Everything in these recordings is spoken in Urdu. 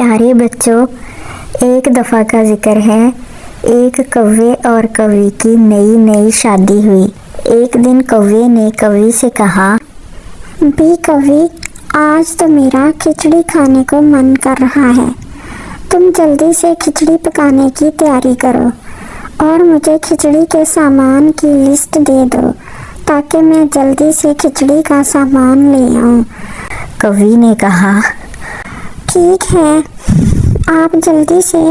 پیارے بچوں، ایک دفعہ کا ذکر ہے، ایک کوے اور کوی کی نئی شادی ہوئی۔ ایک دن کوے نے کوی سے کہا، بھی کوی، آج تو میرا کھچڑی کھانے کو من کر رہا ہے، تم جلدی سے کھچڑی پکانے کی تیاری کرو اور مجھے کھچڑی کے سامان کی لسٹ دے دو تاکہ میں جلدی سے کھچڑی کا سامان لے آؤں۔ کوی نے کہا، ٹھیک ہے، آپ جلدی سے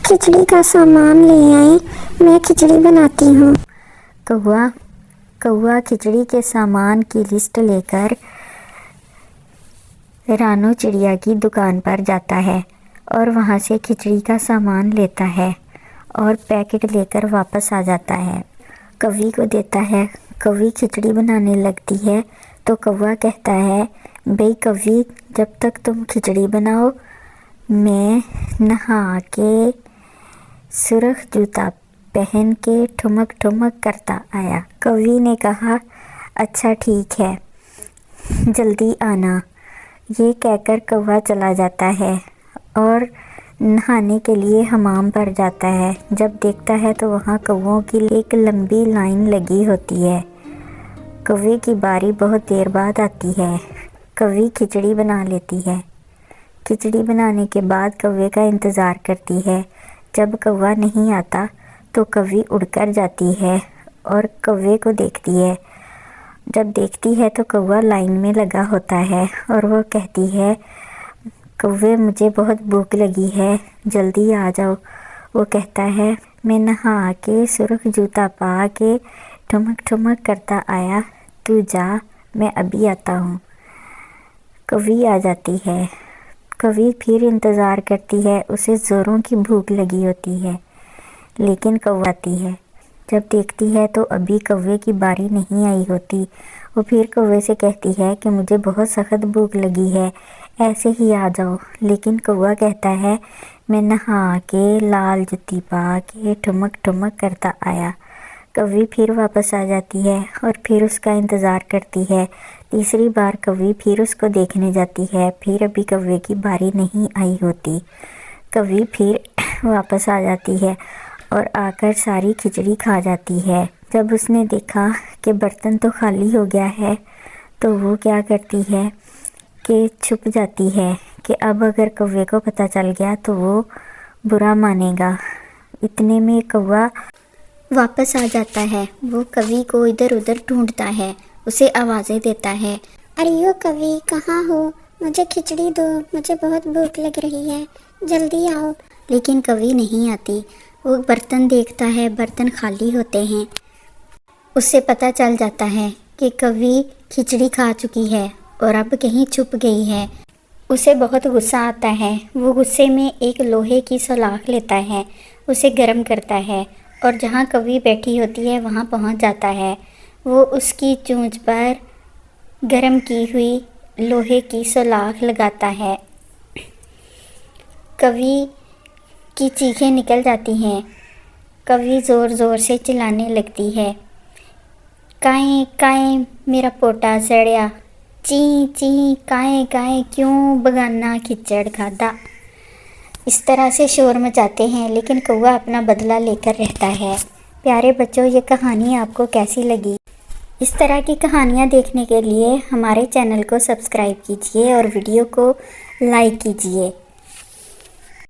کھچڑی کا سامان لے آئیں، میں کھچڑی بناتی ہوں۔ کوا کھچڑی کے سامان کی لسٹ لے کر رانو چڑیا کی دکان پر جاتا ہے اور وہاں سے کھچڑی کا سامان لیتا ہے اور پیکٹ لے کر واپس آ جاتا ہے، کوی کو دیتا ہے۔ کوی کھچڑی بنانے لگتی ہے تو کوا کہتا ہے، بھئی کوی، جب تک تم کھچڑی بناؤ میں نہا کے سرخ جوتا پہن کے ٹھمک ٹھمک کرتا آیا۔ کوی نے کہا، اچھا ٹھیک ہے، جلدی آنا۔ یہ کہہ کر کوا چلا جاتا ہے اور نہانے کے لیے حمام پر جاتا ہے۔ جب دیکھتا ہے تو وہاں کووں کی ایک لمبی لائن لگی ہوتی ہے۔ کوے کی باری بہت دیر بعد آتی ہے۔ کوی کھچڑی بنا لیتی ہے۔ کھچڑی بنانے کے بعد کوے کا انتظار کرتی ہے۔ جب کوا نہیں آتا تو کوی اڑ کر جاتی ہے اور کوے کو دیکھتی ہے۔ جب دیکھتی ہے تو کوا لائن میں لگا ہوتا ہے اور وہ کہتی ہے، کوے، مجھے بہت بھوک لگی ہے، جلدی آ جاؤ۔ وہ کہتا ہے، میں نہا کے سرخ جوتا پا کے ٹھمک ٹھمک کرتا آیا، تو جا، میں ابھی آتا ہوں۔ کوی آ جاتی ہے۔ کوی پھر انتظار کرتی ہے، اسے زوروں کی بھوک لگی ہوتی ہے، لیکن کوا آتی ہے۔ جب دیکھتی ہے تو ابھی کوے کی باری نہیں آئی ہوتی۔ وہ پھر کوے سے کہتی ہے کہ مجھے بہت سخت بھوک لگی ہے، ایسے ہی آ جاؤ، لیکن کوا کہتا ہے، میں نہا کے لال جوتی پا کے ٹھمک ٹھمک کرتا آیا۔ کوی پھر واپس آ جاتی ہے اور پھر اس کا انتظار کرتی ہے۔ تیسری بار کوی پھر اس کو دیکھنے جاتی ہے، پھر ابھی کوے کی باری نہیں آئی ہوتی۔ کوی پھر واپس آ جاتی ہے اور آ کر ساری کھچڑی کھا جاتی ہے۔ جب اس نے دیکھا کہ برتن تو خالی ہو گیا ہے تو وہ کیا کرتی ہے کہ چھپ جاتی ہے کہ اب اگر کوے کو پتہ چل گیا تو وہ برا مانے گا۔ اتنے میں کوا واپس آ جاتا ہے۔ وہ کوی کو ادھر ادھر ڈھونڈتا ہے، اسے آوازیں دیتا ہے، ارے کوی، کہاں ہو؟ مجھے کھچڑی دو، مجھے بہت بھوک لگ رہی ہے، جلدی آؤ۔ لیکن کوی نہیں آتی۔ وہ برتن دیکھتا ہے، برتن خالی ہوتے ہیں۔ اسے پتہ چل جاتا ہے کہ کوی کھچڑی کھا چکی ہے اور اب کہیں چھپ گئی ہے۔ اسے بہت غصہ آتا ہے۔ وہ غصے میں ایک لوہے کی سلاخ لیتا ہے، اسے گرم کرتا ہے اور جہاں کوی بیٹھی ہوتی ہے وہاں پہنچ جاتا ہے۔ وہ اس کی چونچ پر گرم کی ہوئی لوہے کی سلاخ لگاتا ہے۔ کوی کی چیخیں نکل جاتی ہیں۔ کوی زور زور سے چلانے لگتی ہے، کائیں کائیں میرا پوٹا سڑیا، چیں چیں کائیں کائیں کیوں بگانا کھچڑ کھادا۔ اس طرح سے شور مچاتے ہیں، لیکن کوا اپنا بدلہ لے کر رہتا ہے۔ پیارے بچوں، یہ کہانی آپ کو کیسی لگی؟ اس طرح کی کہانیاں دیکھنے کے لیے ہمارے چینل کو سبسکرائب کیجیے اور ویڈیو کو لائک کیجیے۔